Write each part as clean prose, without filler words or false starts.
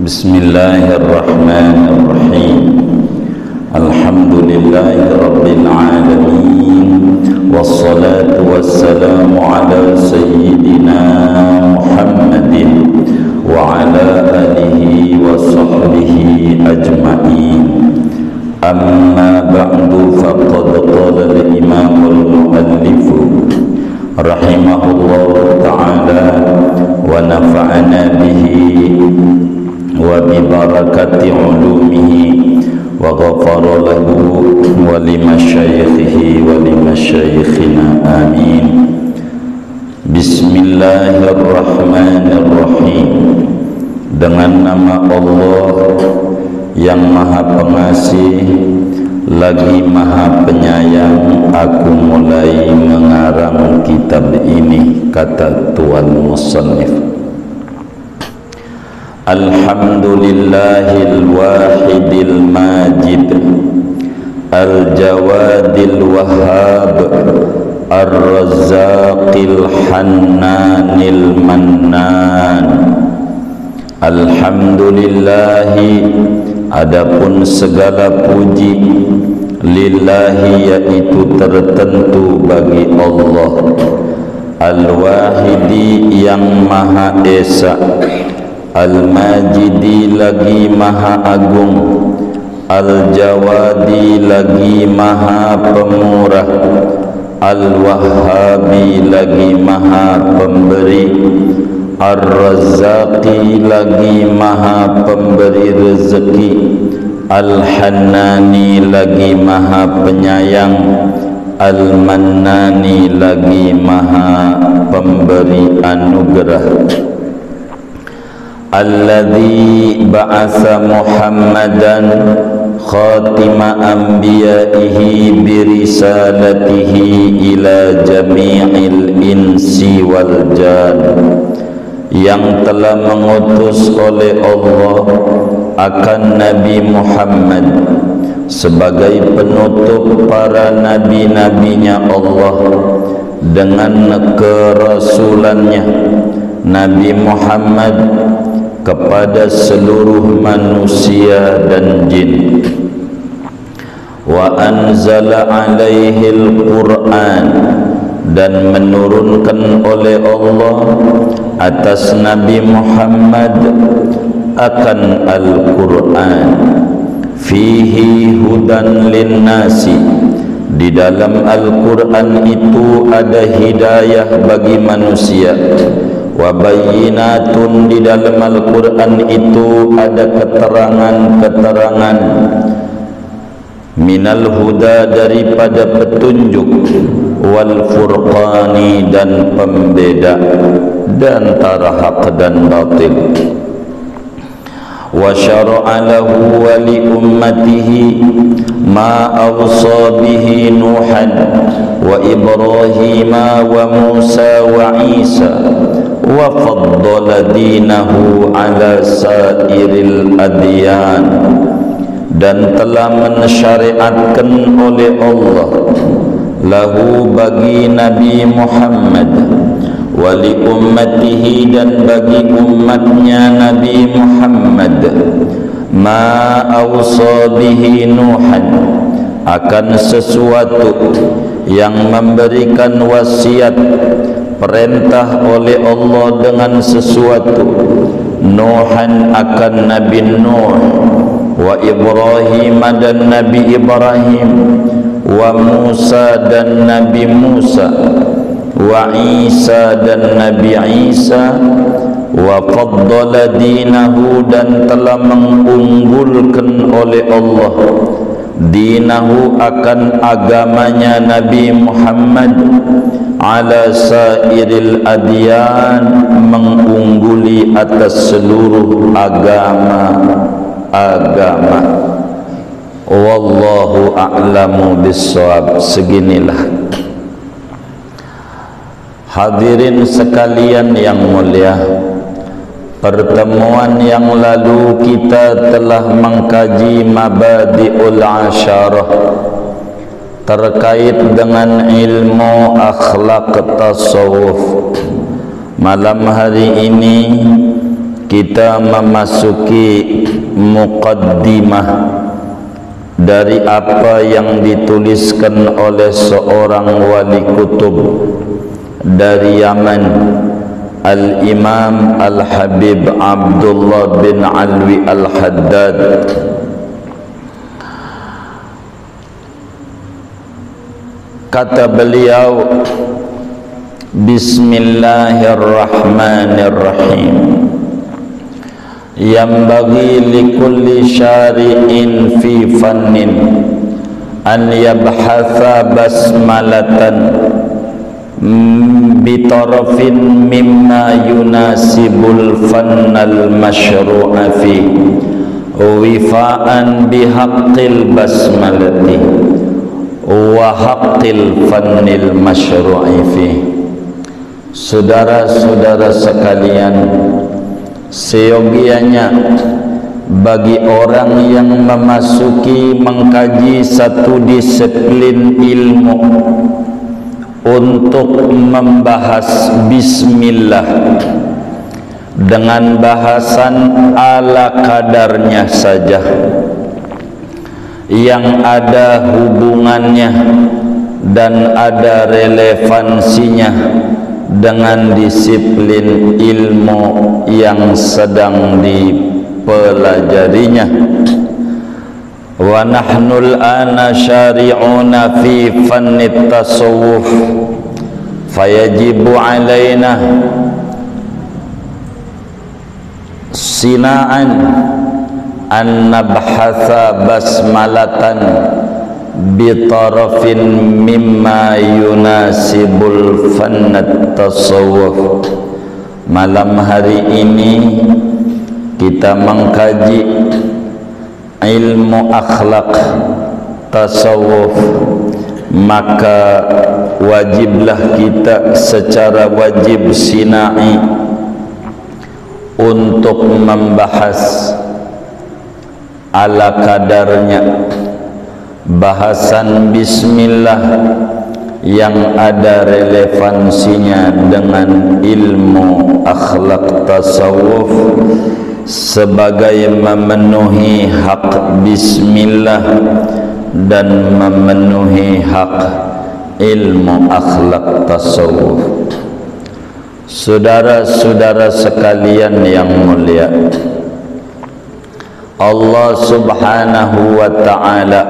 Bismillahirrahmanirrahim. Alhamdulillahirabbil alamin. Wassalatu wassalamu ala sayyidina Muhammadin wa ala alihi wa sahbihi ajma'in. Amma ba'du, faqad qala al-imam al-muallif rahimahullah ta'ala wa nafa'ana bihi wa bi barakati ulumihi wa ghafara lahu wa limasyaikhihi wa limasyaikhina amin. Bismillahirrahmanirrahim. Dengan nama Allah yang Maha Pengasih lagi Maha Penyayang, aku mulai mengarang kitab ini, kata Tuan Musannif. Alhamdulillahil wahidil majid, al-jawadil wahhab, ar-razzaqil hannanil mannan. Alhamdulillahi, adapun segala puji, lillahi, yaitu tertentu bagi Allah, al-wahidi, yang Maha Esa, al-majidi, lagi Maha Agung, al-jawadi, lagi Maha Pemurah, al-wahhabi, lagi Maha Pemberi, ar-razzaqi, lagi Maha Pemberi rezeki, al-hannani, lagi Maha Penyayang, al-mannani, lagi Maha Pemberi anugerah. Alladzi ba'atha Muhammadan khatima anbiya'ihi birisalatihi ila jami'il insi wal jan, yang telah mengutus oleh Allah akan Nabi Muhammad sebagai penutup para nabi-nabinya Allah dengan kerasulannya Nabi Muhammad kepada seluruh manusia dan jin. Wa anzala alaihil Qur'an, dan menurunkan oleh Allah atas Nabi Muhammad akan Al-Qur'an. Fihi hudan linnasi, di dalam Al-Qur'an itu ada hidayah bagi manusia. Wa bayyinatun, di dalam Al-Qur'an itu ada keterangan-keterangan, minal huda, daripada petunjuk, wal furqani, dan pembeda dan antara hak dan batil. Wa syara'a lahu wa li ummatihi ma awsa bihi Nuhan wa Ibrahim wa Musa wa Isa, wa faddala dinahu ala sairil adyan, dan telah mensyariatkan oleh Allah lahu, bagi Nabi Muhammad, wali ummatihi, dan bagi umatnya Nabi Muhammad, ma awsa bihi Nuhan, akan sesuatu yang memberikan wasiat, perintah oleh Allah dengan sesuatu, Nuhan, akan Nabi Nuh, wa Ibrahim, dan Nabi Ibrahim, wa Musa, dan Nabi Musa, wa Isa, dan Nabi Isa, wa faddala dinahu, dan telah mengunggulkan oleh Allah dinahu, akan agamanya Nabi Muhammad, ala sairil adyan, mengungguli atas seluruh agama. Wallahu a'lamu bissawab. Seginilah, hadirin sekalian yang mulia, pertemuan yang lalu kita telah mengkaji mabadi'ul asyarah terkait dengan ilmu akhlak tasawuf. Malam hari ini kita memasuki muqaddimah dari apa yang dituliskan oleh seorang wali kutub dari Yaman, Al-Imam Al-Habib Abdullah bin Alwi Al-Haddad. Kata beliau, Bismillahirrahmanirrahim. Yambaghi likulli syari'in fi fannin an yabhatha basmalatan bitarafin mimma yunasibul fannal masyru'a fi wifa'an bihaqqil basmalati wa haqqil fannil masyru'i fi. Saudara-saudara sekalian, seyogianya bagi orang yang memasuki mengkaji satu disiplin ilmu untuk membahas bismillah dengan bahasan ala kadarnya saja, yang ada hubungannya dan ada relevansinya dengan disiplin ilmu yang sedang dipelajarinya. Wa nahnul ana syari'una fi fannit tasawuf, fayajibu alaina sina'an an nabhatha basmalatan bitarafin mimma yunasibul fannat tasawuf. Malam hari ini kita mengkaji ilmu akhlak tasawuf, maka wajiblah kita secara wajib sinai untuk membahas ala kadarnya bahasan bismillah yang ada relevansinya dengan ilmu akhlak tasawuf sebagai memenuhi hak bismillah dan memenuhi hak ilmu akhlak tasawuf. Saudara-saudara sekalian yang mulia, Allah Subhanahu wa ta'ala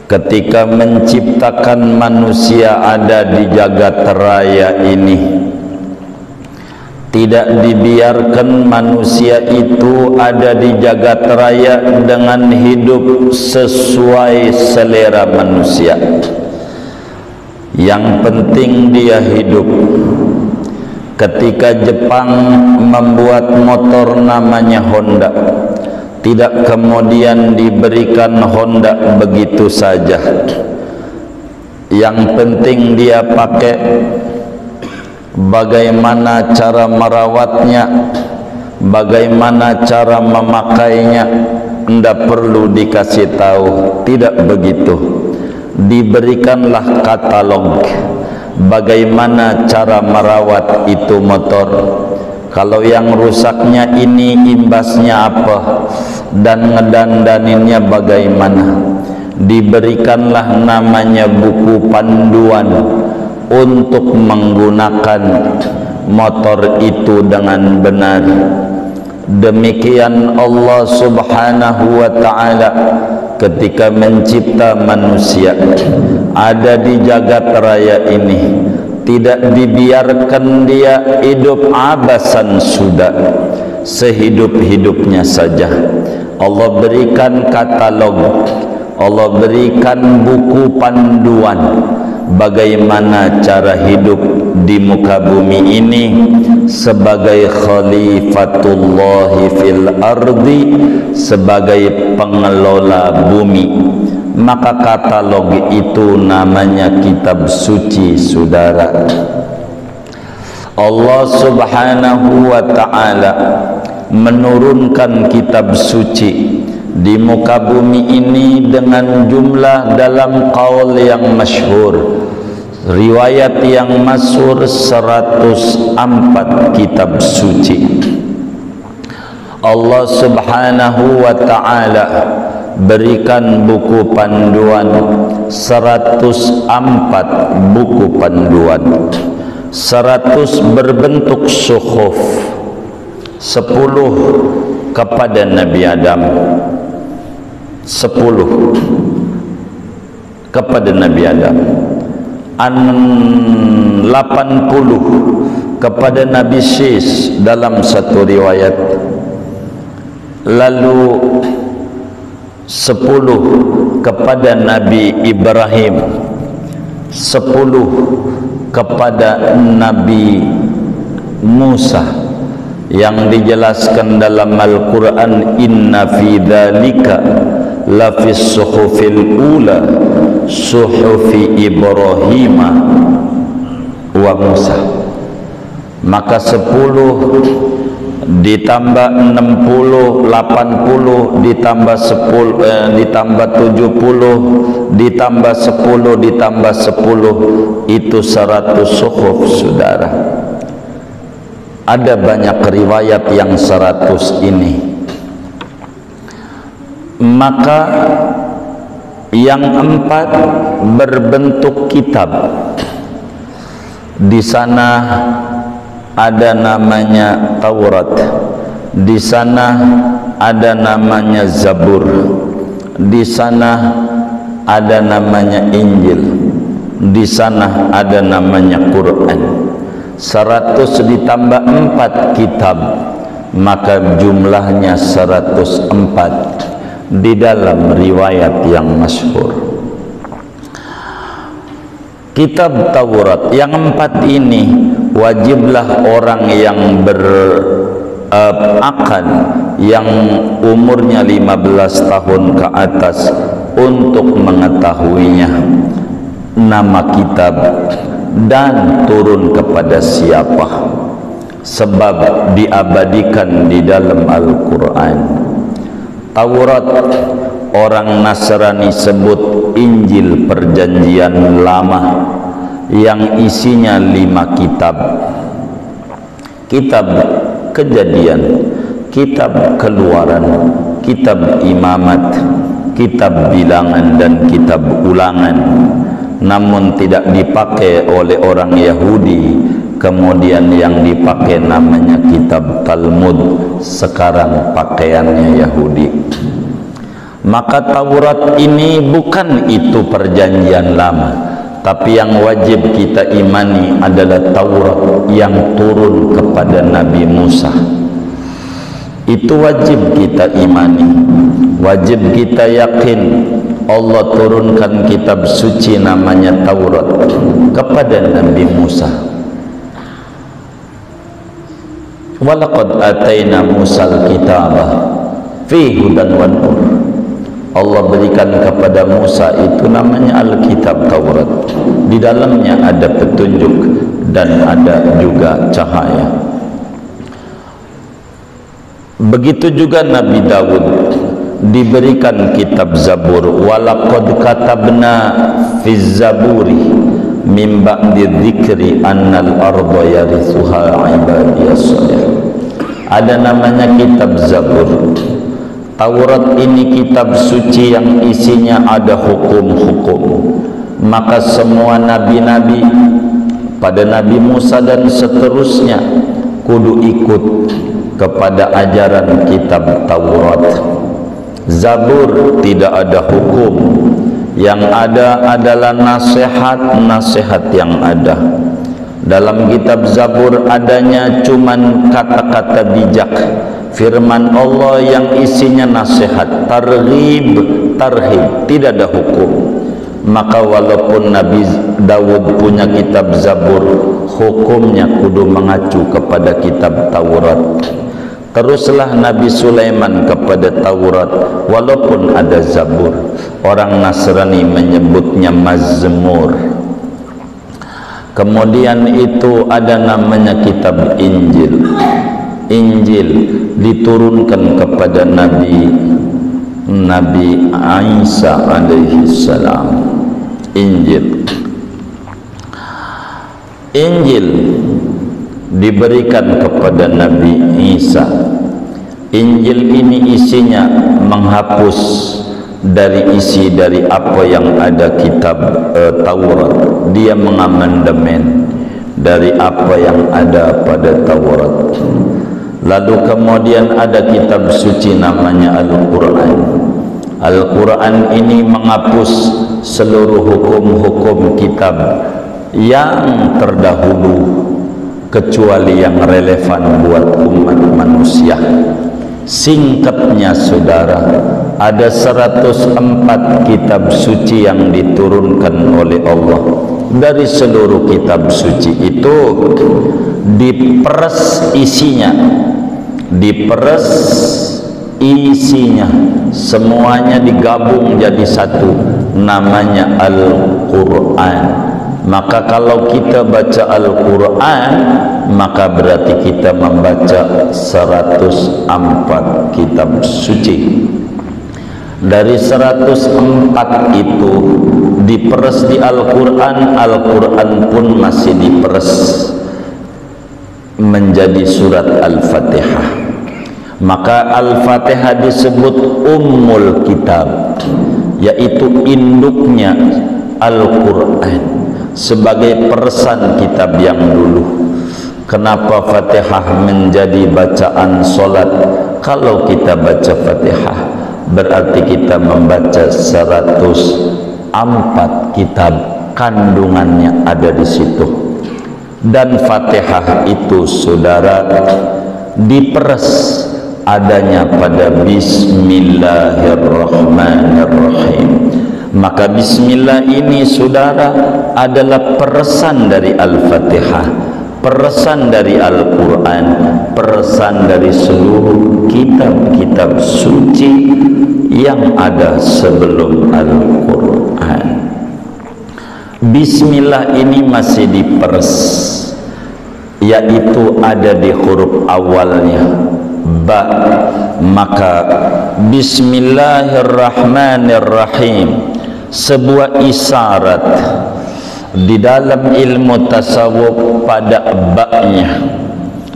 ketika menciptakan manusia ada di jagat raya ini, tidak dibiarkan manusia itu ada di jagat raya dengan hidup sesuai selera manusia. Yang penting dia hidup. Ketika Jepang membuat motor namanya Honda, tidak kemudian diberikan Honda begitu saja. Yang penting dia pakai, bagaimana cara merawatnya, bagaimana cara memakainya, tidak perlu dikasih tahu. Tidak begitu. Diberikanlah katalog bagaimana cara merawat itu motor. Kalau yang rusaknya ini imbasnya apa dan ngedandaninnya bagaimana. Diberikanlah namanya buku panduan untuk menggunakan motor itu dengan benar. Demikian Allah Subhanahu wa ta'ala ketika mencipta manusia ada di jagat raya ini, tidak dibiarkan dia hidup abasan sudah sehidup-hidupnya saja. Allah berikan katalog, Allah berikan buku panduan bagaimana cara hidup di muka bumi ini sebagai khalifatullah fil ardi, sebagai pengelola bumi. Maka katalog itu namanya kitab suci, saudara. Allah Subhanahu wa ta'ala menurunkan kitab suci di muka bumi ini dengan jumlah dalam qaul yang masyhur, riwayat yang masyhur 104 kitab suci. Allah Subhanahu wa ta'ala berikan buku panduan 104 buku panduan, 100 berbentuk suhuf, 10 kepada Nabi Adam, 10 kepada Nabi Adam, 80 kepada Nabi Syis dalam satu riwayat, lalu 10 kepada Nabi Ibrahim, 10 kepada Nabi Musa, yang dijelaskan dalam Al-Quran, inna fi dzalika lafis suhufil ula suhufi Ibrahim wa Musa. Maka 10 ditambah 60, 80 ditambah 10 ditambah 70 ditambah 10 ditambah 10 itu 100 suhuf, saudara. Ada banyak riwayat yang 100 ini. Maka yang 4 berbentuk kitab. Di sana ada namanya Taurat, di sana ada namanya Zabur, di sana ada namanya Injil, di sana ada namanya Quran. 100 ditambah 4 kitab, maka jumlahnya 104 di dalam riwayat yang masyhur. Kitab Taurat yang 4 ini wajiblah orang yang berakal, yang umurnya 15 tahun ke atas untuk mengetahuinya. Nama kitab dan turun kepada siapa, sebab diabadikan di dalam Al-Quran. Taurat orang Nasrani sebut Injil Perjanjian Lama, yang isinya 5 kitab. Kitab Kejadian, kitab Keluaran, kitab Imamat, kitab Bilangan, dan kitab Ulangan. Namun tidak dipakai oleh orang Yahudi. Kemudian yang dipakai namanya kitab Talmud, sekarang pakaiannya Yahudi. Maka Taurat ini bukan itu Perjanjian Lama, tapi yang wajib kita imani adalah Taurat yang turun kepada Nabi Musa. Itu wajib kita imani, wajib kita yakin. Allah turunkan kitab suci namanya Taurat kepada Nabi Musa. Walaqad ataina Musal kitaba fi hudan wa nur. Allah berikan kepada Musa itu namanya Alkitab Taurat. Di dalamnya ada petunjuk dan ada juga cahaya. Begitu juga Nabi Daud diberikan kitab Zabur. Walaqad katabna fiz zaburi min ba'di dzikri annal arda yarithuha ibadiyas shalih. Ada namanya kitab Zabur. Taurat ini kitab suci yang isinya ada hukum-hukum. Maka semua nabi-nabi pada Nabi Musa dan seterusnya kudu ikut kepada ajaran kitab Taurat. Zabur tidak ada hukum, yang ada adalah nasihat-nasihat yang ada. Dalam kitab Zabur adanya cuman kata-kata bijak, firman Allah yang isinya nasihat, targhib, tarhib, tidak ada hukum. Maka walaupun Nabi Daud punya kitab Zabur, hukumnya kudu mengacu kepada kitab Taurat. Teruslah Nabi Sulaiman kepada Taurat, walaupun ada Zabur. Orang Nasrani menyebutnya Mazmur. Kemudian itu ada namanya kitab Injil. Injil diturunkan kepada Nabi Isa alaihi salam. Injil diberikan kepada Nabi Isa. Injil ini isinya menghapus dari isi dari apa yang ada kitab Taurat. Dia mengamandemen dari apa yang ada pada Taurat. Lalu kemudian ada kitab suci namanya Al-Quran. Al-Quran ini menghapus seluruh hukum-hukum kitab yang terdahulu kecuali yang relevan buat umat manusia. Singkatnya saudara, ada 104 kitab suci yang diturunkan oleh Allah. Dari seluruh kitab suci itu diperes isinya, semuanya digabung jadi satu, namanya Al-Quran. Maka kalau kita baca Al-Quran, maka berarti kita membaca 104 kitab suci. Dari 104 itu diperes di Al-Quran, Al-Quran pun masih diperes menjadi surat Al-Fatihah. Maka Al-Fatihah disebut Ummul Kitab, yaitu induknya Al-Quran, sebagai peresan kitab yang dulu. Kenapa Fatihah menjadi bacaan solat? Kalau kita baca Fatihah, berarti kita membaca 104 kitab, kandungannya ada di situ. Dan Fatihah itu saudara diperes adanya pada Bismillahirrahmanirrahim. Maka bismillah ini saudara adalah peresan dari Al-Fatihah, peresan dari Al-Quran, peresan dari seluruh kitab-kitab suci yang ada sebelum Al-Quran. Bismillah ini masih diperes, yaitu ada di huruf awalnya ba. Maka Bismillahirrahmanirrahim sebuah isyarat di dalam ilmu tasawuf pada ba-nya,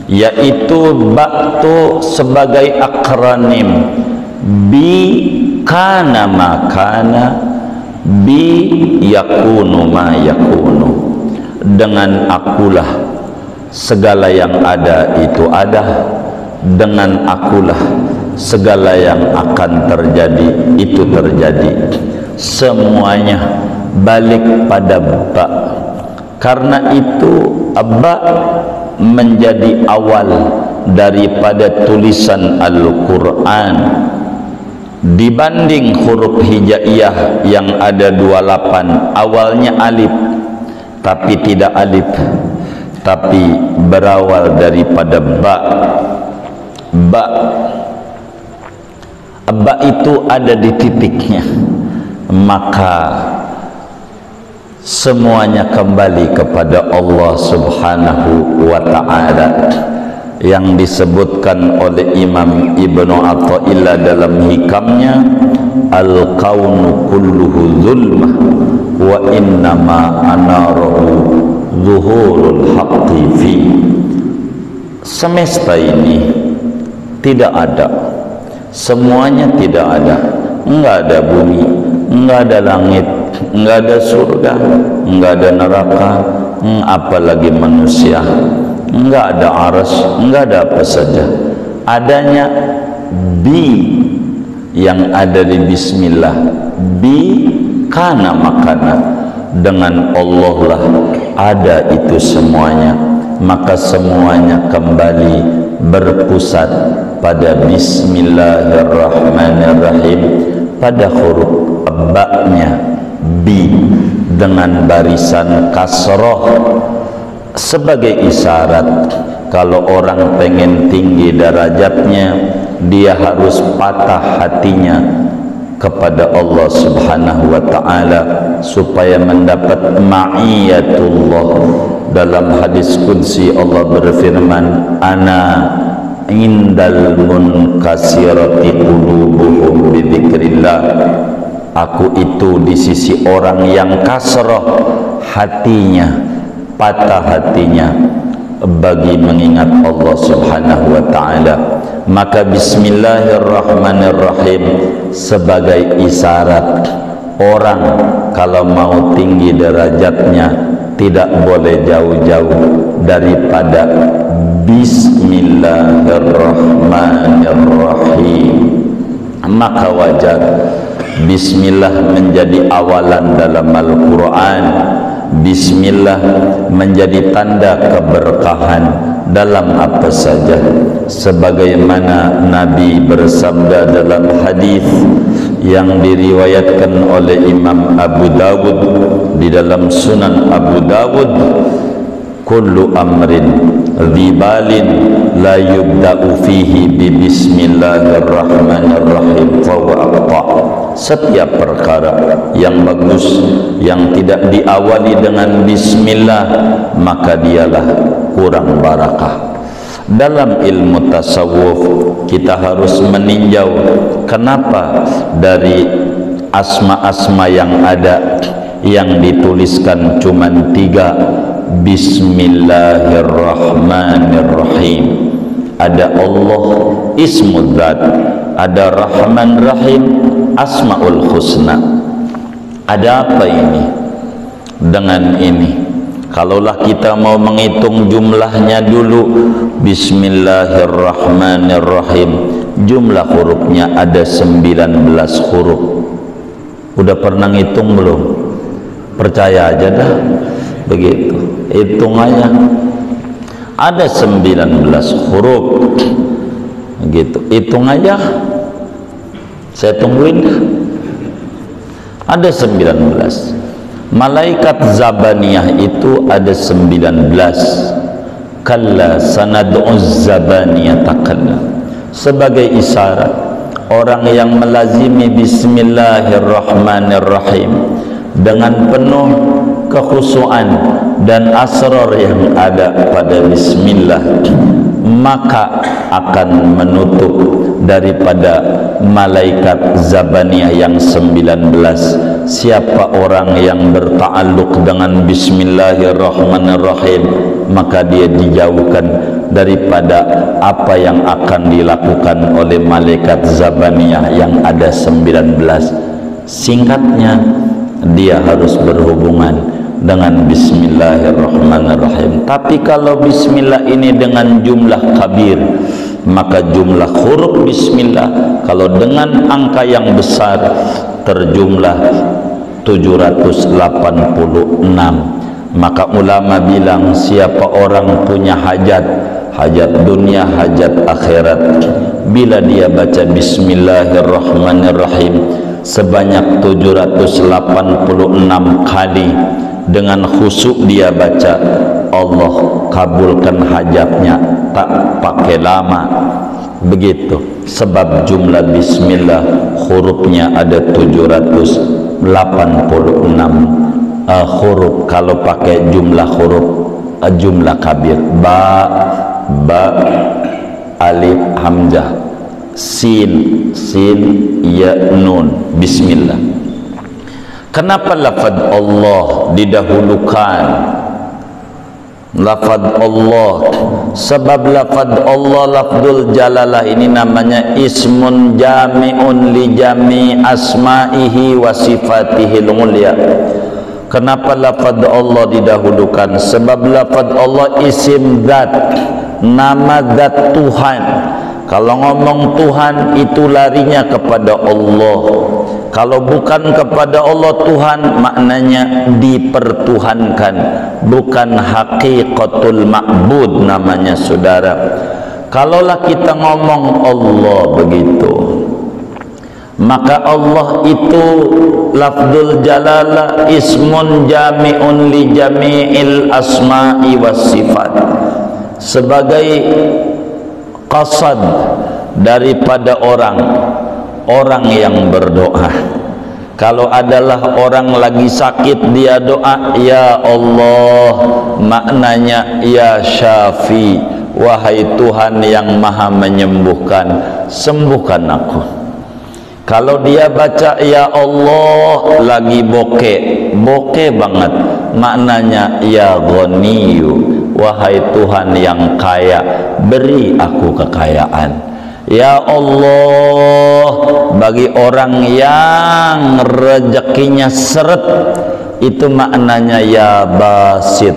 yaitu ba itu sebagai akronim bi kana makana, bi yakunu ma yakunu. Dengan akulah segala yang ada itu ada, dengan akulah segala yang akan terjadi itu terjadi. Semuanya balik pada ba. Karena itu ba menjadi awal daripada tulisan Al-Quran, dibanding huruf hijaiyah yang ada 28, awalnya alif tapi tidak alif, tapi berawal daripada ba. Ba itu ada di titiknya. Maka semuanya kembali kepada Allah Subhanahu wa ta'ala, yang disebutkan oleh Imam Ibnu Athaillah dalam hikamnya, al-kaunu kulluhu zulmah wa innama anarahu zuhurul haqqi fi. Semesta ini tidak ada, semuanya tidak ada. Enggak ada bumi, enggak ada langit, enggak ada surga, enggak ada neraka, apalagi manusia. Enggak ada arsy, enggak ada apa saja. Adanya bi yang ada di bismillah, bi kana makana. Dengan Allah lah ada itu semuanya. Maka semuanya kembali berpusat pada Bismillahirrahmanirrahim, pada huruf ba-nya bi dengan barisan kasroh, sebagai isyarat kalau orang pengen tinggi derajatnya, dia harus patah hatinya kepada Allah Subhanahu wa ta'ala supaya mendapat ma'iyatullah. Dalam hadis qudsi Allah berfirman, ana indal munkasirati qulubuhum bidzikrillah. Aku itu di sisi orang yang kasroh hatinya, patah hatinya, bagi mengingat Allah Subhanahu wa ta'ala. Maka bismillahirrahmanirrahim sebagai isyarat orang kalau mau tinggi derajatnya tidak boleh jauh-jauh daripada bismillahirrahmanirrahim. Maka wajar bismillah menjadi awalan dalam Al-Quran. Bismillah menjadi tanda keberkahan dalam apa saja, sebagaimana Nabi bersabda dalam hadis yang diriwayatkan oleh Imam Abu Dawud di dalam Sunan Abu Dawud, kullu amrin dhibalin la yubda'u fihi bi bismillahirrahmanirrahim fahuwa aqta'. Setiap perkara yang bagus yang tidak diawali dengan bismillah maka dialah kurang barakah. Dalam ilmu tasawuf kita harus meninjau kenapa dari asma-asma yang ada yang dituliskan cuma 3 bismillahirrahmanirrahim. Ada Allah ismul dzat, ada Rahman Rahim, Asmaul Husna. Ada apa ini dengan ini? Kalaulah kita mau menghitung jumlahnya dulu, bismillahirrahmanirrahim, jumlah hurufnya ada 19 huruf. Udah pernah ngitung belum? Percaya aja dah, begitu hitung aja. Ada 19 huruf, gitu hitung aja. Saya tungguin. Ada 19. Malaikat Zabaniyah itu ada 19. Kalla sanad'uz Zabaniyah takalla. Sebagai isyarat orang yang melazimi bismillahirrahmanirrahim dengan penuh kekhusyuan dan asrar yang ada pada bismillah, maka akan menutup daripada malaikat Zabaniyah yang 19. Siapa orang yang berta'alluq dengan bismillahirrahmanirrahim, maka dia dijauhkan daripada apa yang akan dilakukan oleh malaikat Zabaniyah yang ada 19. Singkatnya, dia harus berhubungan dengan bismillahirrahmanirrahim. Tapi kalau bismillah ini dengan jumlah kabir, maka jumlah huruf bismillah kalau dengan angka yang besar terjumlah 786. Maka ulama bilang siapa orang punya hajat, hajat dunia, hajat akhirat, bila dia baca bismillahirrahmanirrahim sebanyak 786 kali dengan khusyuk dia baca, Allah kabulkan hajatnya tak pakai lama. Begitu, sebab jumlah bismillah hurufnya ada 786 huruf. Kalau pakai jumlah huruf jumlah kabir, ba, alif, hamzah, sin, ya, nun, bismillah. Kenapa lafaz Allah didahulukan? Lafaz Allah, sebab lafaz Allah lafzul jalalah ini namanya ismun jami'un li jami' asma'ihi wa sifatihil mulia. Kenapa lafaz Allah didahulukan? Sebab lafaz Allah isim zat, nama zat Tuhan. Kalau ngomong Tuhan itu larinya kepada Allah. Kalau bukan kepada Allah Tuhan, maknanya dipertuhankan, bukan hakikatul ma'bud namanya, saudara. Kalaulah kita ngomong Allah begitu, maka Allah itu lafzul jalalah ismun jami'un li jami'il asma'i was sifat, sebagai qasad daripada orang yang berdoa. Kalau adalah orang lagi sakit dia doa, ya Allah, maknanya ya Syafi, wahai Tuhan yang maha menyembuhkan, sembuhkan aku. Kalau dia baca ya Allah lagi bokeh banget, maknanya ya Ghaniyu, wahai Tuhan yang kaya, beri aku kekayaan. Ya Allah, bagi orang yang rezekinya seret, itu maknanya ya basit,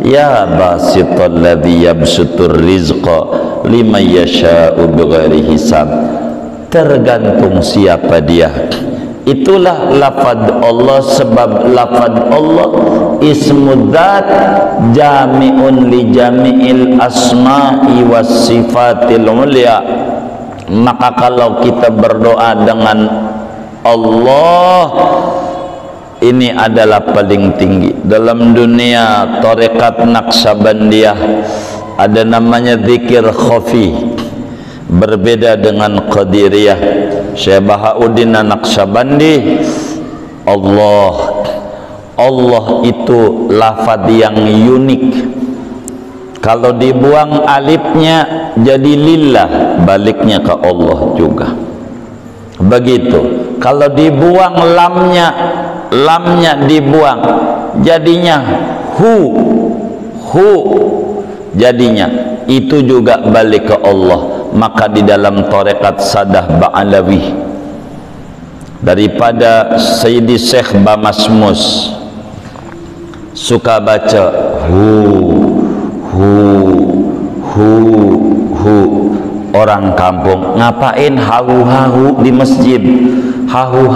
ya basitul ladzi yabsutur rizqa liman yasha'u bighairi hisab. Tergantung siapa dia. Itulah lafaz Allah, sebab lafaz Allah ismud dzat jami'un li jami'il asma'i was sifatil ulya. Maka kalau kita berdoa dengan Allah, ini adalah paling tinggi. Dalam dunia tarekat Naqsabandiyah ada namanya zikir khafi, berbeda dengan Qadiriyah. Syekh Bahauddin Naqsabandi, Allah itu lafaz yang unik. Kalau dibuang alifnya jadi lillah, baliknya ke Allah juga. Begitu. Kalau dibuang lamnya dibuang, jadinya hu jadinya, itu juga balik ke Allah. Maka di dalam tarekat Sadah Ba'alawi daripada Sayyidi Syekh Bamasmus suka baca hu. Orang kampung ngapain hahu di masjid? Hahu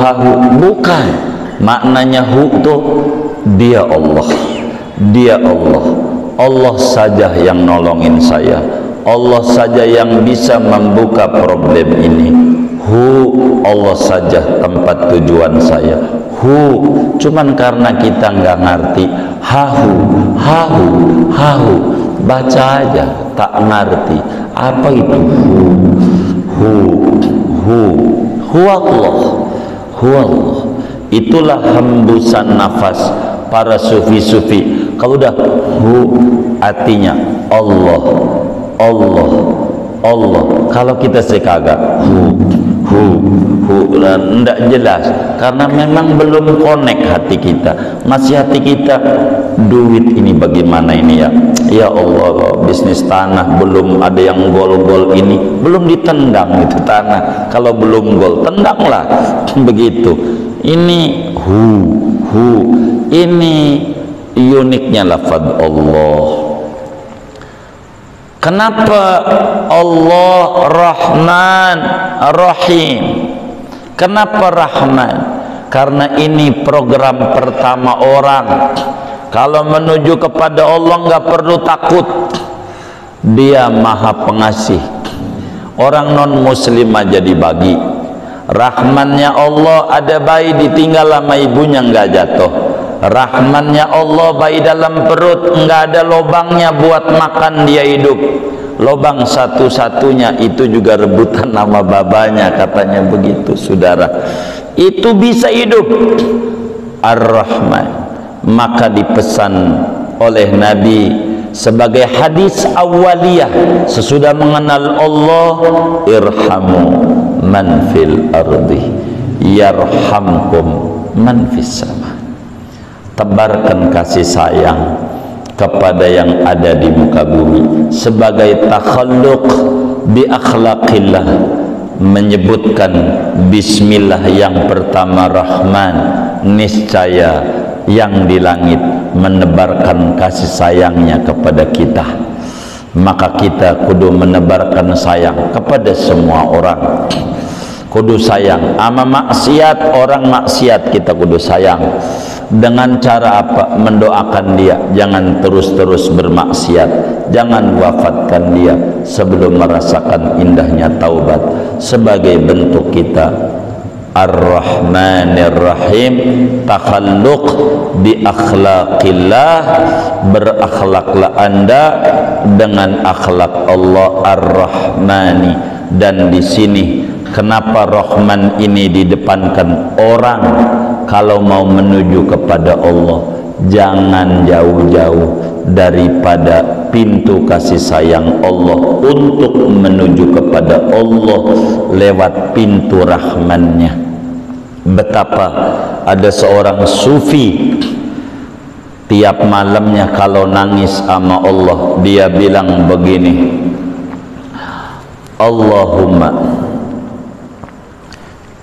bukan maknanya hu tuh dia Allah, Allah saja yang nolongin saya, Allah saja yang bisa membuka problem ini. Allah saja tempat tujuan saya. Cuman karena kita nggak ngerti hahu baca aja tak ngerti apa itu Allah. Itulah hembusan nafas para sufi. Kalau udah artinya Allah. Kalau kita sekagak tidak jelas, karena memang belum connect hati kita. Masih hati kita duit ini bagaimana ini ya? Ya Allah, bisnis tanah belum ada yang gol ini, belum ditendang itu tanah. Kalau belum gol, tendanglah. Begitu. Ini ini uniknya lafaz Allah. Kenapa Allah Rahman Rahim? Kenapa Rahman? Karena ini program pertama orang. Kalau menuju kepada Allah nggak perlu takut. Dia Maha Pengasih. Orang non muslim aja dibagi. Rahmannya Allah, ada bayi ditinggal sama ibunya nggak jatuh. Rahmannya Allah, bayi dalam perut nggak ada lobangnya buat makan, dia hidup. Lobang satu-satunya itu juga rebutan nama babanya, katanya begitu saudara. Itu bisa hidup. Ar-Rahman. Maka dipesan oleh Nabi sebagai hadis awaliyah sesudah mengenal Allah, irhamu man fil ardi yarhamkum man fis sama. Tebarkan kasih sayang kepada yang ada di muka bumi sebagai takhalluq bi akhlaqillah, menyebutkan bismillah yang pertama Rahman, niscaya yang di langit menebarkan kasih sayangnya kepada kita. Maka kita kudu menebarkan sayang kepada semua orang. Kudu sayang ama maksiat, orang maksiat kita kudu sayang. Dengan cara apa? Mendoakan dia jangan terus-terus bermaksiat, jangan wafatkan dia sebelum merasakan indahnya taubat. Sebagai bentuk kita Ar-Rahmanir Rahim, takhalluq bi akhlaqillah, berakhlaklah Anda dengan akhlak Allah Ar-Rahmani. Dan di sini kenapa Rahman ini didepankan? Orang kalau mau menuju kepada Allah, jangan jauh-jauh daripada pintu kasih sayang Allah untuk menuju kepada Allah lewat pintu Rahmannya. Betapa ada seorang sufi tiap malamnya kalau nangis sama Allah dia bilang begini, Allahumma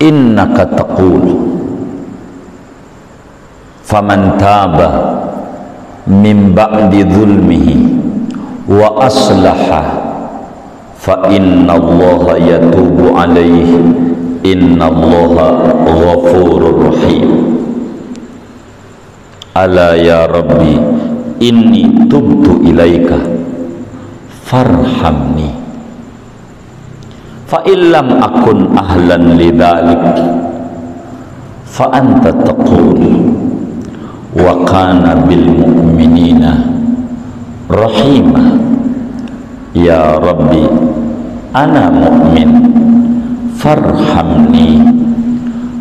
innaka taqul faman taba min ba'di zulmihi wa aslaha fa inna allaha yatubu alaihi inna allaha ghafurur rahim. Ala ya Rabbi inni tubtu ilaika farhamni fa illam akun ahlan lidzalik fa anta taqul wa kana bil mu'minina rahimah. Ya Rabbi ana mu'min farhamni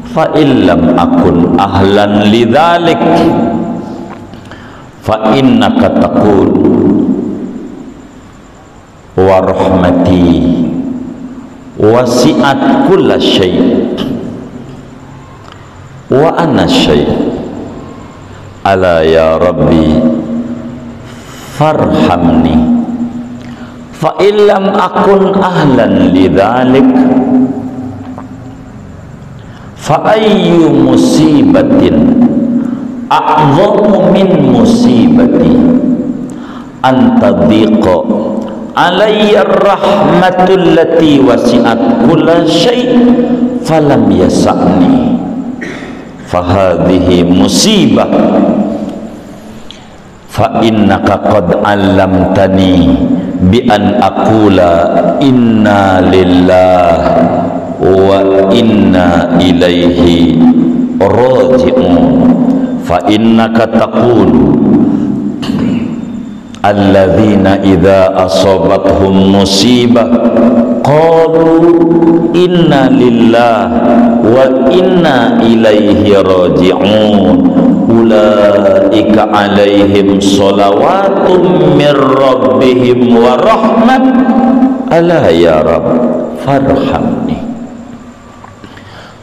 fa illam akun ahlan lidzalik fa innaka taqul wa rahmati wasi'at kulla syai' wa ana syai'. Ala ya Rabbi farhamni fa illam akun ahlan lidzalik fa ayyu musibatin a'zamu min musibati anta dhiqa alayya rahmatul lati wasi'at kulla syai' falam yasa'ni fa hadhihi musibah fa innaka qad 'allamtani bi an aqula inna lillahi wa inna ilaihi raji'un. Fa innaka taqulu alladzina idza asabathum musibah qalu inna lillahi wa inna ilaihi raji'un ulaika alaihim salawatun min rabbihim wa rahmat. Ala ya Rabb farhamni.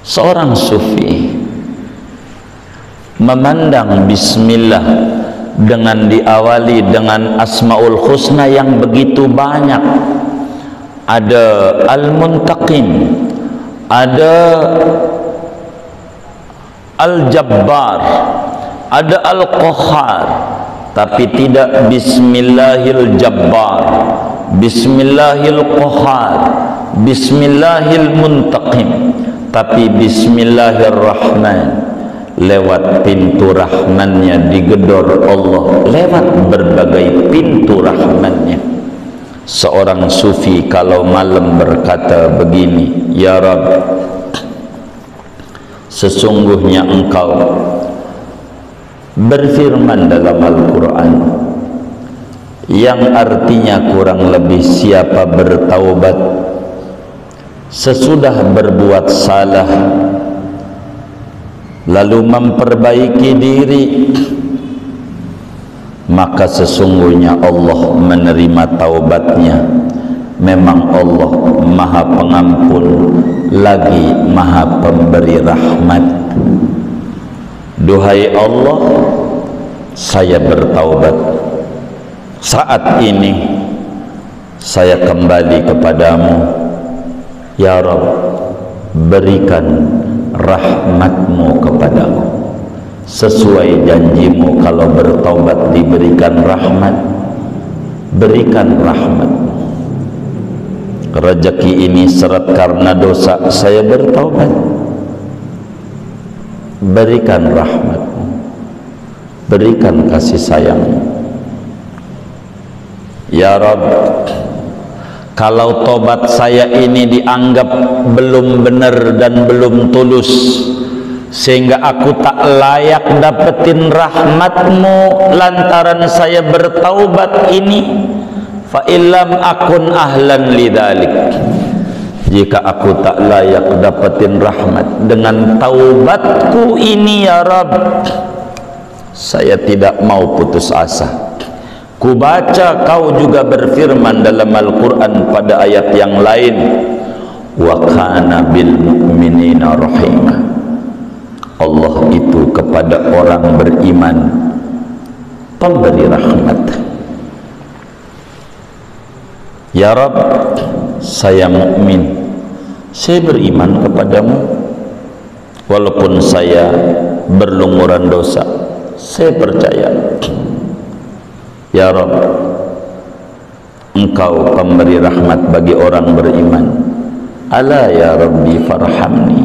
Seorang sufi memandang bismillah dengan diawali dengan asmaul husna yang begitu banyak. Ada al-muntaqim, ada al-jabbar, ada al-qahhar, tapi tidak bismillahil jabbar, bismillahil qahhar, bismillahil muntaqim, tapi bismillahirrahman. Lewat pintu rahmannya digedor Allah, lewat berbagai pintu rahmannya. Seorang sufi kalau malam berkata begini, ya Rabb, sesungguhnya engkau berfirman dalam Al-Quran yang artinya kurang lebih siapa bertaubat sesudah berbuat salah lalu memperbaiki diri, maka sesungguhnya Allah menerima taubatnya. Memang Allah Maha Pengampun lagi Maha Pemberi rahmat. Duhai Allah, saya bertaubat. Saat ini saya kembali kepadamu. Ya Rabb, berikan rahmatmu kepadaku sesuai janjimu. Kalau bertaubat diberikan rahmat, berikan rahmatmu. Rezeki ini seret karena dosa, saya bertaubat, berikan rahmatmu, berikan kasih sayangmu. Ya Rabb, kalau tobat saya ini dianggap belum benar dan belum tulus, sehingga aku tak layak dapetin rahmatmu lantaran saya bertaubat ini, fa illam akun ahlan lidzalik, jika aku tak layak dapetin rahmat dengan taubatku ini ya Rabb, saya tidak mau putus asa. Ku baca kau juga berfirman dalam Al-Quran pada ayat yang lain, wa kana bil mu'minina rahimah. Allah itu kepada orang beriman pemberi rahmat. Ya Rabb, saya mukmin, saya beriman kepadamu walaupun saya berlumuran dosa, saya percaya. Ya Rabb, Engkau pemberi rahmat bagi orang beriman. Ala ya Rabbi farhamni,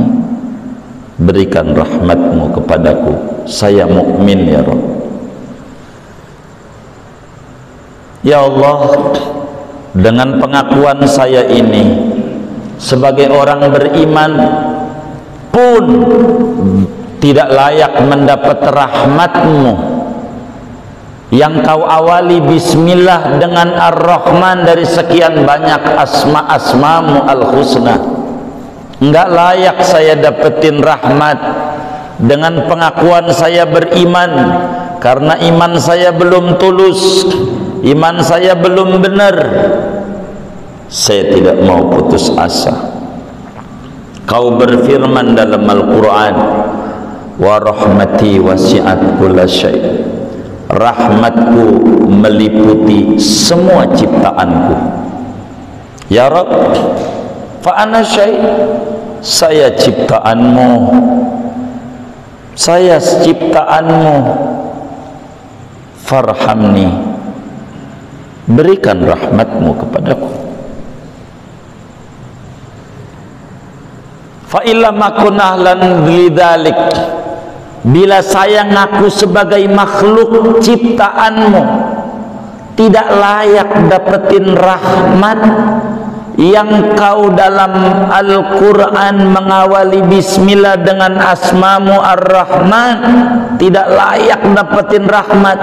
berikan rahmatmu kepadaku, saya mukmin ya Rabb. Ya Allah, dengan pengakuan saya ini sebagai orang beriman pun tidak layak mendapat rahmatmu yang kau awali bismillah dengan ar-Rahman dari sekian banyak asma-asmamu al-husna. Enggak layak saya dapetin rahmat dengan pengakuan saya beriman, karena iman saya belum tulus, iman saya belum benar. Saya tidak mau putus asa. Kau berfirman dalam Al-Quran, wa rahmati wasi'at kulla syai', rahmatku meliputi semua ciptaanku. Ya Rabb, fa ana syai', saya ciptaanmu, saya ciptaanmu. Farhamni, berikan rahmatmu kepadaku. Fa illam akun ahlan lidzalik, bila saya ngaku sebagai makhluk ciptaanmu tidak layak dapetin rahmat yang kau dalam Al-Quran mengawali bismillah dengan asmamu ar-Rahman, tidak layak dapetin rahmat.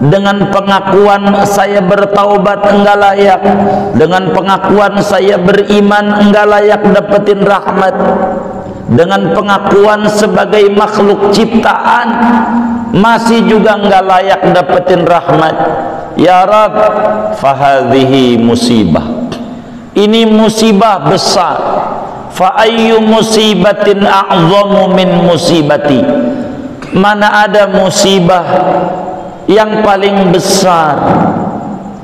Dengan pengakuan saya bertaubat enggak layak, dengan pengakuan saya beriman enggak layak dapetin rahmat, dengan pengakuan sebagai makhluk ciptaan masih juga enggak layak dapetin rahmat. Ya Rabb, fahadhihi musibah, ini musibah besar. Fa ayyu musibatin a'zamu min musibati, mana ada musibah yang paling besar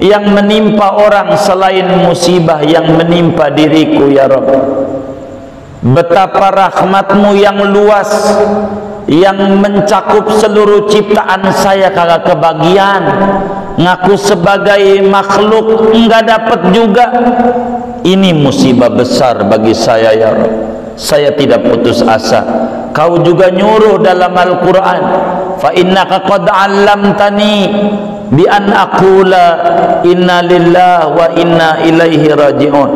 yang menimpa orang selain musibah yang menimpa diriku. Ya Rabb, betapa rahmatmu yang luas, yang mencakup seluruh ciptaan saya kagak kebagian. Ngaku sebagai makhluk enggak dapat juga. Ini musibah besar bagi saya ya Rabb. Saya tidak putus asa. Kau juga nyuruh dalam Al-Quran, fa innaka qad 'allamtani bi an aqula inna lillahi wa inna ilaihi raji'un.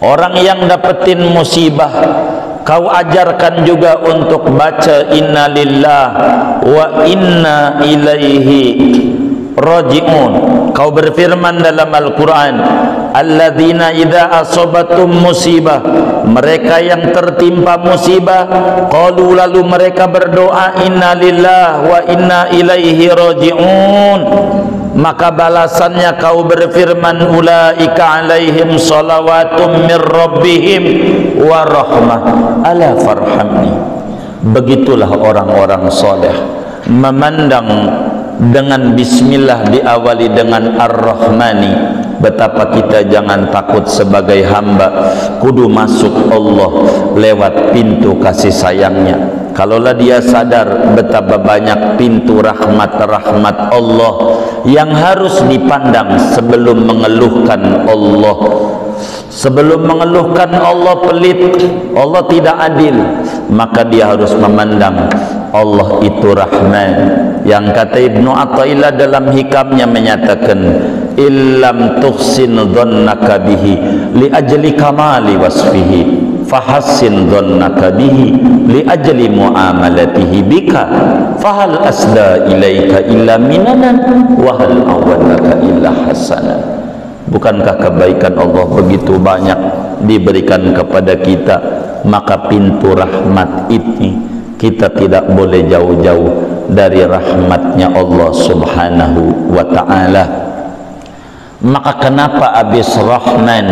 Orang yang dapetin musibah kau ajarkan juga untuk baca inna lillahi wa inna ilaihi raji'un. Kau berfirman dalam Al-Quran, alladzina idza asabatum musibah, mereka yang tertimpa musibah, qalu, lalu mereka berdoa inna lillahi wa inna ilaihi raji'un, maka balasannya kau berfirman ulaika alaihim salawatum mir rabbihim wa rahmah ala farhamni. Begitulah orang-orang soleh memandang dengan bismillah diawali dengan ar-Rahmani. Betapa kita jangan takut sebagai hamba, kudu masuk Allah lewat pintu kasih sayangnya. Kalaulah dia sadar betapa banyak pintu rahmat-rahmat Allah yang harus dipandang sebelum mengeluhkan Allah. Sebelum mengeluhkan Allah pelit, Allah tidak adil, maka dia harus memandang Allah itu Rahman. Yang kata Ibnu Athaillah dalam hikamnya menyatakan, illam tuhsin dhannaka bihi li ajli kamali wasfihi fahassin dhannaka bihi li ajli muamalatihi bika fahal asda ilaika illa minanan wa hal awalaka illa hasanan. Bukankah kebaikan Allah begitu banyak diberikan kepada kita, maka pintu rahmat ini kita tidak boleh jauh-jauh dari rahmatnya Allah subhanahu wa ta'ala. Maka kenapa habis Rahman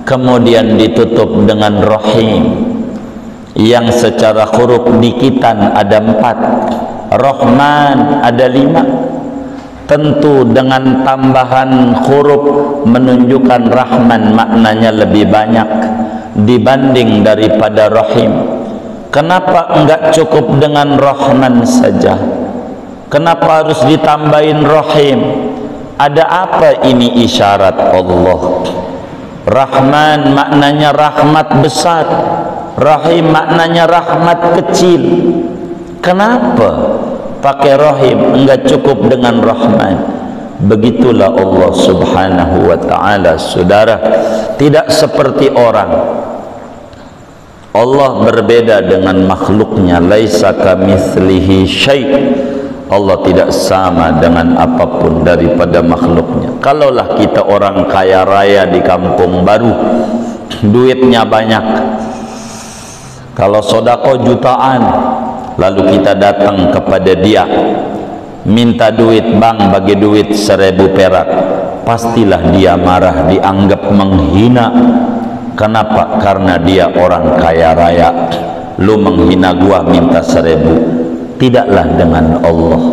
kemudian ditutup dengan Rahim, yang secara huruf dikitan ada 4, Rahman ada 5. Tentu dengan tambahan huruf menunjukkan Rahman maknanya lebih banyak dibanding daripada Rahim. Kenapa enggak cukup dengan Rahman saja? Kenapa harus ditambahin Rahim? Ada apa ini isyarat Allah? Rahman maknanya rahmat besar, Rahim maknanya rahmat kecil. Kenapa pakai Rahim, enggak cukup dengan Rahman? Begitulah Allah subhanahu wa ta'ala, saudara. Tidak seperti orang. Allah berbeda dengan makhluknya. Laisa kamitslihi syai'. Allah tidak sama dengan apapun daripada makhluknya. Kalaulah kita orang kaya raya di kampung baru, duitnya banyak, kalau sodako jutaan, lalu kita datang kepada dia minta duit, bang bagi duit 1000 perak, pastilah dia marah, dianggap menghina. Kenapa? Karena dia orang kaya raya. Lu menghina gua minta 1000. Tidaklah dengan Allah.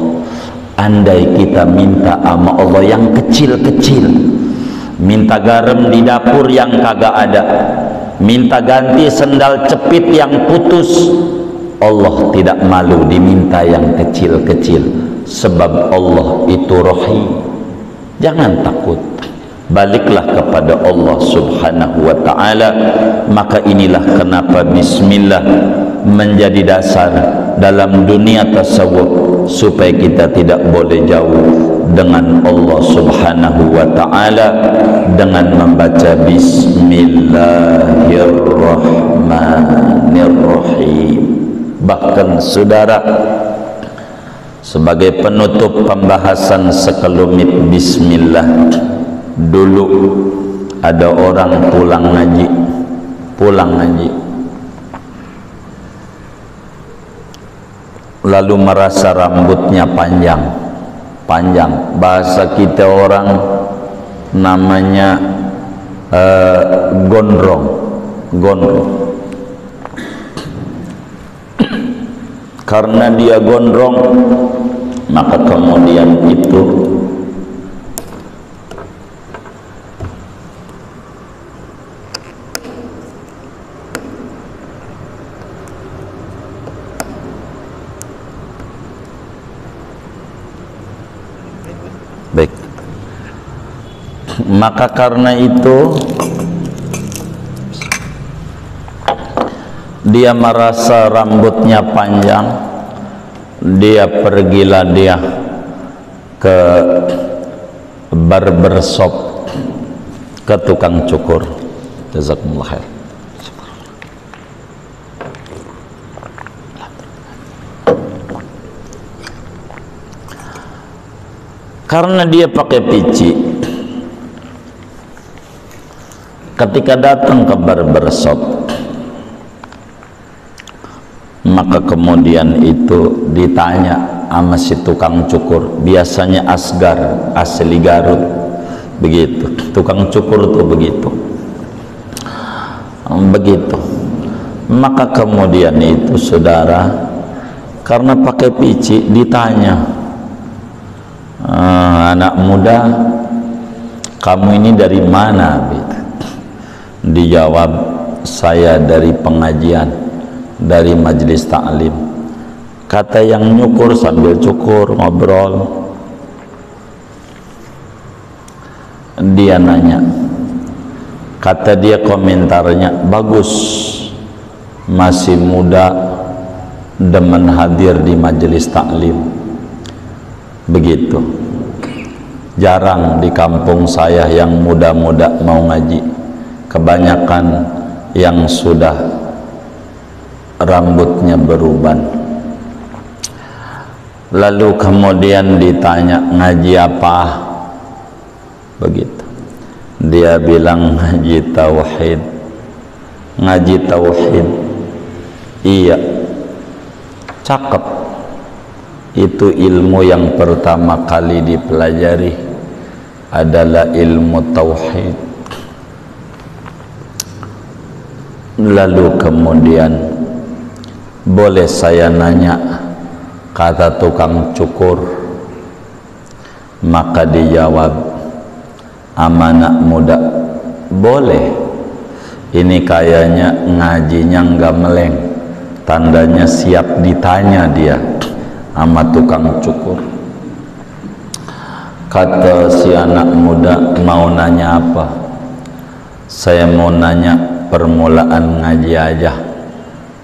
Andai kita minta sama Allah yang kecil-kecil, minta garam di dapur yang kagak ada, minta ganti sendal cepit yang putus, Allah tidak malu diminta yang kecil-kecil, sebab Allah itu Rahim. Jangan takut, baliklah kepada Allah subhanahu wa ta'ala. Maka inilah kenapa bismillah menjadi dasar dalam dunia tasawuf, supaya kita tidak boleh jauh dengan Allah subhanahu wa ta'ala dengan membaca bismillahirrahmanirrahim. Bahkan saudara, sebagai penutup pembahasan sekelumit bismillah, dulu ada orang pulang ngaji, lalu merasa rambutnya panjang. Bahasa kita orang namanya gondrong. Karena dia gondrong, maka kemudian itu baik. Maka karena itu dia merasa rambutnya panjang, pergilah dia ke barbershop, ke tukang cukur. Jazakumullah khair. Karena dia pakai pici, ketika datang ke barbershop, maka kemudian itu ditanya sama si tukang cukur. Biasanya Asgar, asli Garut, begitu. Tukang cukur tuh begitu. Maka kemudian itu saudara, karena pakai pici, ditanya, anak muda, kamu ini dari mana? Dijawab, saya dari pengajian, dari majelis taklim. Kata yang nyukur sambil cukur, ngobrol, dia nanya, kata dia komentarnya, bagus, masih muda, demen hadir di majelis taklim. Begitu. Jarang di kampung saya yang muda-muda mau ngaji. Kebanyakan yang sudah rambutnya beruban. Lalu kemudian ditanya, ngaji apa? Begitu. Dia bilang, ngaji tauhid. Ngaji tauhid. Iya. Cakep. Itu ilmu yang pertama kali dipelajari adalah ilmu tauhid. Lalu kemudian, boleh saya nanya, Kata tukang cukur, maka dijawab, anak muda, boleh. Ini kayaknya ngajinya nggak meleng, tandanya siap ditanya dia sama tukang cukur. Kata si anak muda, mau nanya apa? Saya mau nanya permulaan ngaji aja.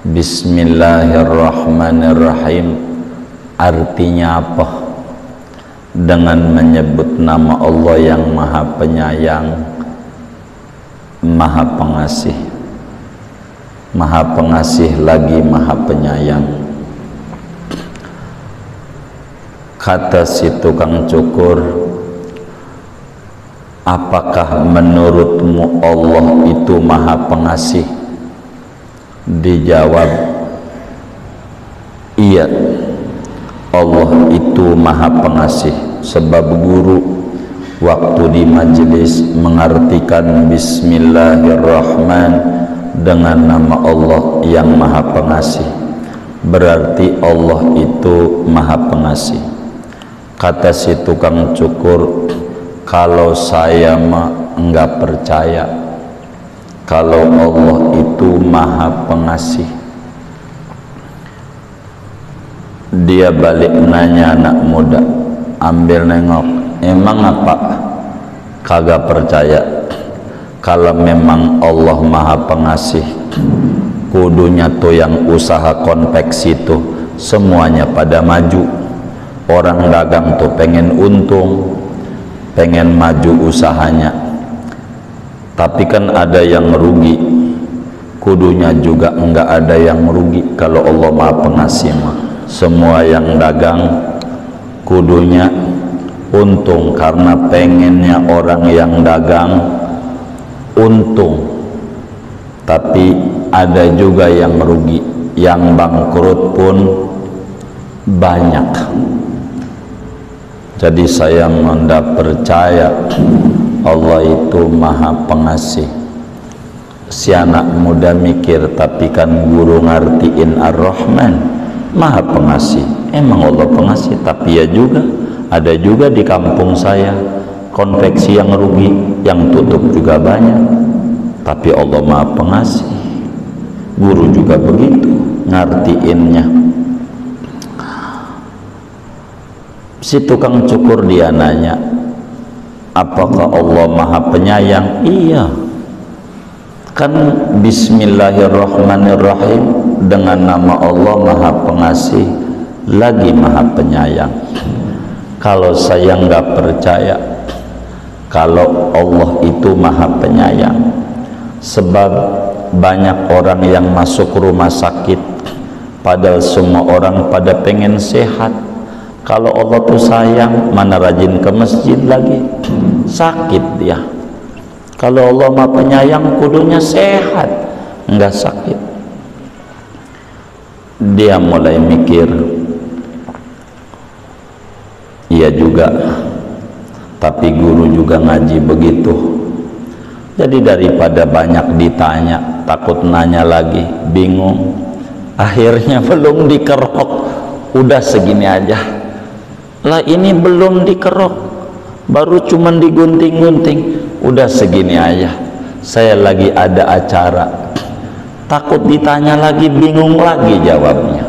Bismillahirrahmanirrahim artinya apa? Dengan menyebut nama Allah yang Maha Penyayang, Maha Pengasih. Maha Pengasih lagi Maha Penyayang. Kata si tukang cukur, apakah menurutmu Allah itu Maha Pengasih? Dijawab, iya, Allah itu Maha Pengasih. Sebab guru waktu di majelis mengartikan Bismillahirrahmanirrahim dengan nama Allah yang Maha Pengasih, berarti Allah itu Maha Pengasih. Kata si tukang cukur, kalau saya mah enggak percaya kalau Allah itu Maha Pengasih. Dia balik nanya anak muda, ambil nengok, emang apa kagak percaya kalau memang Allah Maha Pengasih? Kudunya tuh yang usaha konveksi tuh semuanya pada maju. Orang dagang tuh pengen untung, pengen maju usahanya, tapi kan ada yang rugi. Kudunya juga enggak ada yang rugi kalau Allah Maha Pengasih mah. Semua yang dagang kudunya untung karena pengennya orang yang dagang untung. Tapi ada juga yang rugi, yang bangkrut pun banyak. Jadi saya mendak percaya Allah itu Maha Pengasih. Si anak muda mikir, tapi kan guru ngartiin Ar-Rahman Maha Pengasih. Emang Allah pengasih, tapi ya juga ada juga di kampung saya konveksi yang rugi, yang tutup juga banyak, tapi Allah Maha Pengasih. Guru juga begitu ngartiinnya. Si tukang cukur dia nanya, apakah Allah Maha Penyayang? Iya, kan Bismillahirrahmanirrahim dengan nama Allah Maha Pengasih lagi Maha Penyayang. Kalau saya nggak percaya kalau Allah itu Maha Penyayang, sebab banyak orang yang masuk rumah sakit padahal semua orang pada pengen sehat. Kalau Allah tuh sayang, mana rajin ke masjid lagi, sakit dia. Kalau Allah Maha Penyayang kudunya sehat, nggak sakit. Dia mulai mikir, iya juga, tapi guru juga ngaji begitu. Jadi daripada banyak ditanya, takut nanya lagi, bingung, akhirnya belum dikerok, udah segini aja lah. Ini belum dikerok, baru cuman digunting-gunting, udah segini aja. Saya lagi ada acara, takut ditanya lagi, bingung lagi jawabnya.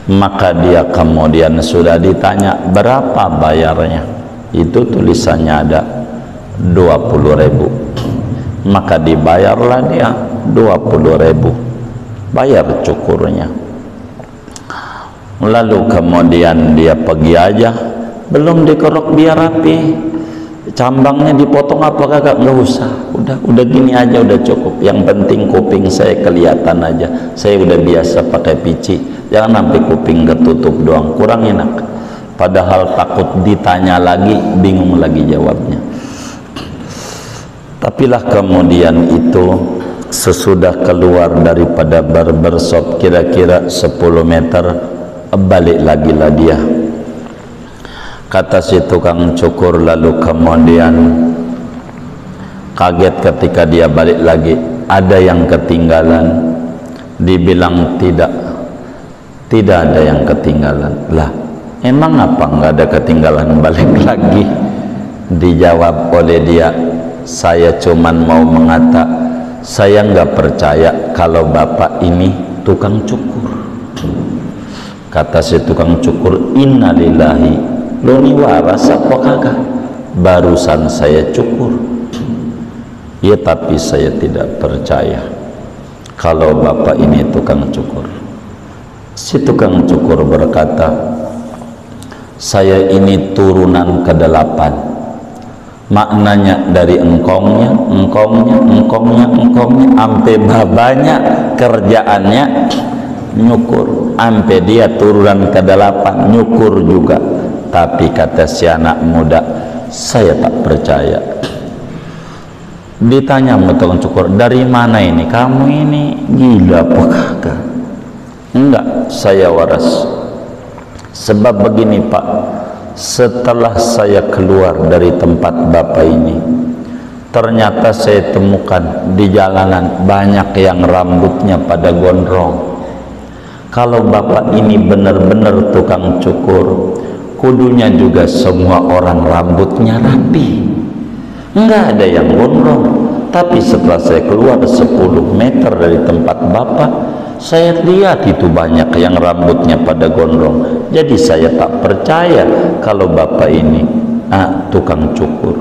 Maka dia kemudian sudah ditanya, berapa bayarnya? Itu tulisannya ada 20.000. Maka dibayarlah dia 20.000, bayar cukurnya. Lalu kemudian dia pergi aja, belum dikerok biar rapi, cambangnya dipotong apa kagak, nggak usah, udah gini aja udah cukup. Yang penting kuping saya kelihatan aja, saya udah biasa pakai pici, jangan sampai kuping ketutup doang, kurang enak. Padahal takut ditanya lagi, bingung lagi jawabnya. Tapilah kemudian itu sesudah keluar daripada barbershop kira-kira 10 meter, balik lagi lah dia. Kata si tukang cukur, lalu kemudian kaget ketika dia balik lagi, ada yang ketinggalan. Dibilang tidak, tidak ada yang ketinggalan. Lah, emang apa nggak ada ketinggalan? Balik lagi dijawab oleh dia, saya cuman mau mengata, saya nggak percaya kalau bapak ini tukang cukur. Kata si tukang cukur, innalillahi, lo ni waras apa kagak? Barusan saya cukur. Ya tapi saya tidak percaya kalau bapak ini tukang cukur. Si tukang cukur berkata, saya ini turunan ke-8. Maknanya dari engkongnya sampai babanya kerjaannya nyukur, sampai dia turunan ke-8 nyukur juga. Tapi kata si anak muda, saya tak percaya. Ditanya sama tukang cukur, dari mana ini? Kamu ini gila apa kagak? Enggak, saya waras. Sebab begini Pak, setelah saya keluar dari tempat bapak ini, ternyata saya temukan di jalanan banyak yang rambutnya pada gondrong. Kalau bapak ini benar-benar tukang cukur, kudunya juga semua orang rambutnya rapi, enggak ada yang gondrong. Tapi setelah saya keluar 10 meter dari tempat bapak, saya lihat itu banyak yang rambutnya pada gondrong. Jadi saya tak percaya kalau bapak ini tukang cukur.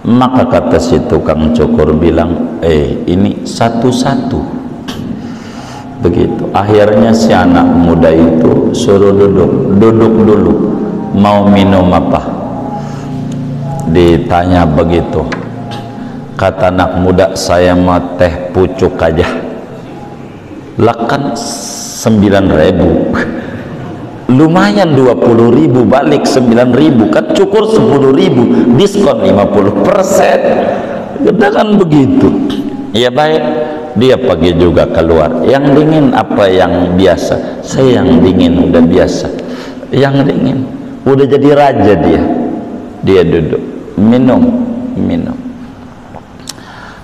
Maka kata si tukang cukur bilang, ini satu-satu. Begitu. Akhirnya si anak muda itu suruh duduk dulu. Mau minum apa? Ditanya begitu. Kata anak muda, saya mau teh pucuk aja. Lakan 9.000, lumayan 20.000 balik 9.000, kan cukur 10.000, diskon 50%. Kita kan begitu. Ya baik, dia pagi juga keluar. Yang dingin apa yang biasa? Saya yang dingin udah biasa. Yang dingin udah jadi raja dia. Dia duduk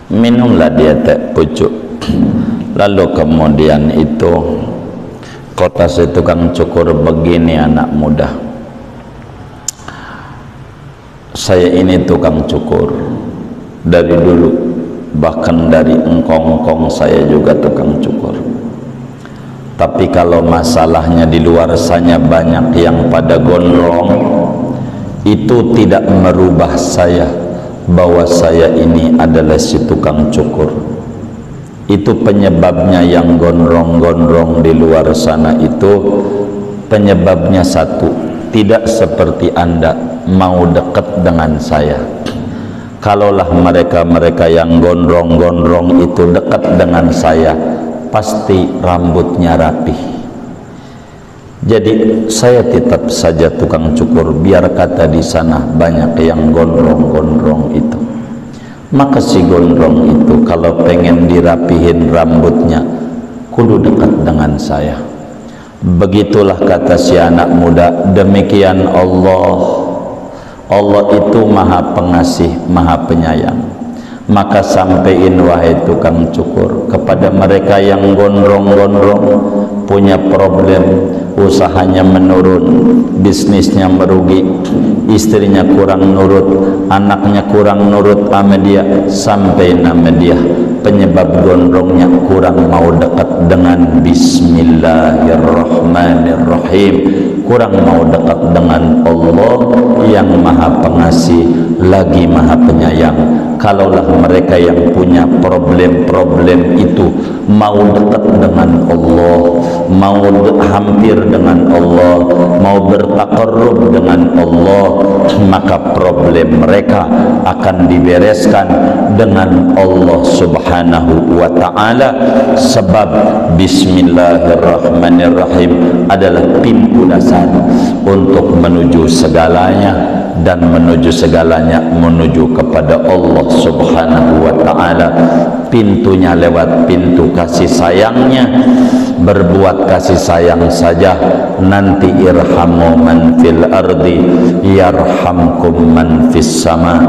minumlah dia teh pucuk. Lalu kemudian itu kota si tukang cukur begini, anak muda, saya ini tukang cukur dari dulu, bahkan dari engkong-engkong saya juga tukang cukur. Tapi kalau masalahnya di luar sana banyak yang pada gondrong, itu tidak merubah saya bahwa saya ini adalah si tukang cukur. Itu penyebabnya yang gondrong-gondrong di luar sana itu penyebabnya satu, tidak seperti Anda mau dekat dengan saya. Kalaulah mereka yang gondrong-gondrong itu dekat dengan saya, pasti rambutnya rapi. Jadi saya tetap saja tukang cukur, biar kata di sana banyak yang gondrong-gondrong itu. Maka si gondrong itu kalau pengen dirapihin rambutnya, kudu dekat dengan saya. Begitulah kata si anak muda, demikian Allah itu maha pengasih, maha penyayang. Maka sampaiin wahai tukang cukur kepada mereka yang gondrong-gondrong, punya problem, usahanya menurun, bisnisnya merugi, istrinya kurang nurut, anaknya kurang nurut sama dia, sampai nama dia penyebab gondrongnya kurang mau dekat dengan Bismillahirrahmanirrahim, kurang mau dekat dengan Allah yang maha pengasih lagi maha penyayang. Kalaulah mereka yang punya problem-problem itu mau dekat dengan Allah, mau hampir dengan Allah, mau bertaqarrub dengan Allah, maka problem mereka akan dibereskan dengan Allah Subhanahu wa ta'ala. Sebab Bismillahirrahmanirrahim adalah pintu dasar untuk menuju segalanya, dan menuju segalanya menuju kepada Allah Subhanahu wa ta'ala. Pintunya lewat pintu kasih sayangnya. Berbuat kasih sayang saja, nanti irhamu man fil ardi yarhamkum man fis sama.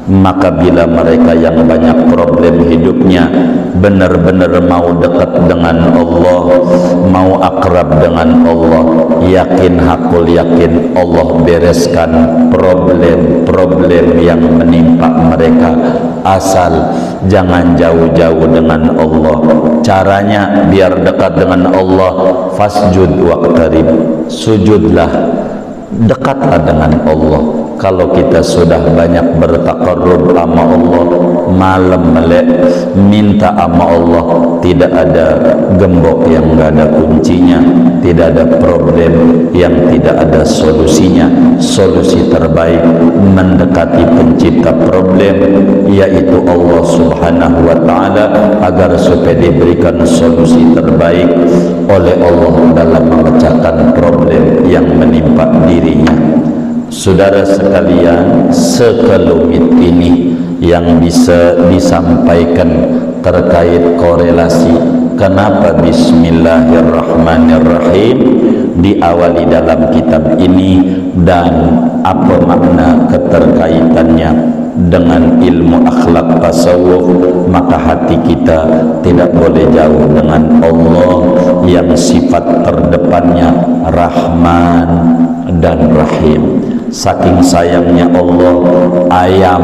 Maka bila mereka yang banyak problem hidupnya benar-benar mau dekat dengan Allah, mau akrab dengan Allah, yakin hakul yakin Allah bereskan problem-problem yang menimpa mereka, asal jangan jauh-jauh dengan Allah. Caranya biar dekat dengan Allah, fasjud waqtarib, sujudlah, dekatlah dengan Allah. Kalau kita sudah banyak bertakarrub sama Allah, malam melek minta sama Allah, tidak ada gembok yang enggak ada kuncinya, tidak ada problem yang tidak ada solusinya. Solusi terbaik mendekati pencipta problem, yaitu Allah Subhanahu wa ta'ala, agar supaya diberikan solusi terbaik oleh Allah dalam memecahkan problem yang menimpa dirinya. Saudara sekalian, sekelumit ini yang bisa disampaikan terkait korelasi kenapa Bismillahirrahmanirrahim diawali dalam kitab ini dan apa makna keterkaitannya dengan ilmu akhlak tasawuf. Maka hati kita tidak boleh jauh dengan Allah yang sifat terdepannya Rahman dan Rahim. Saking sayangnya Allah, ayam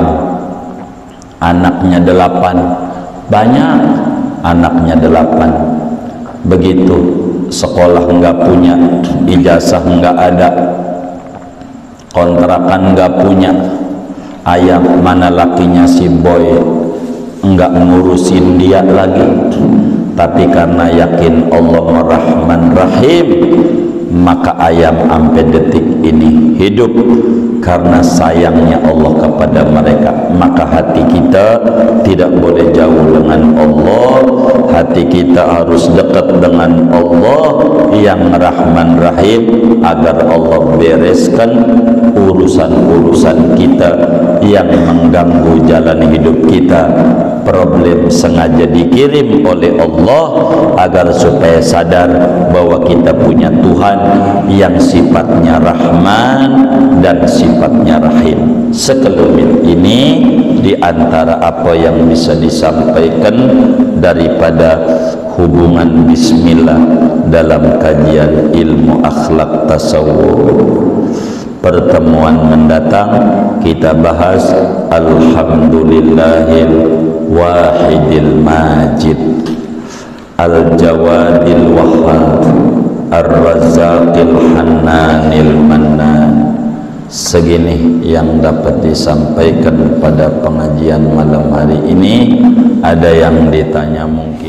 anaknya 8, banyak anaknya 8. Begitu sekolah enggak punya, ijazah enggak ada, kontrakan enggak punya, ayam mana lakinya si boy enggak ngurusin dia lagi. Tapi karena yakin Allah Rahman Rahim, maka ayam sampai detik ini hidup karena sayangnya Allah kepada mereka. Maka hati kita tidak boleh jauh dengan Allah, hati kita harus dekat dengan Allah yang Rahman Rahim, agar Allah bereskan urusan-urusan kita yang mengganggu jalan hidup kita. Problem sengaja dikirim oleh Allah agar supaya sadar bahwa kita punya Tuhan yang sifatnya Rahman dan sifatnya Rahim. Sekelumit ini di antara apa yang bisa disampaikan daripada hubungan bismillah dalam kajian ilmu akhlak tasawuf. Pertemuan mendatang kita bahas Alhamdulillahil Wahidil Majid, Al-Jawadil Wahhab, Ar-Razzaqil Hannanil Mannan. Segini yang dapat disampaikan pada pengajian malam hari ini. Ada yang ditanya mungkin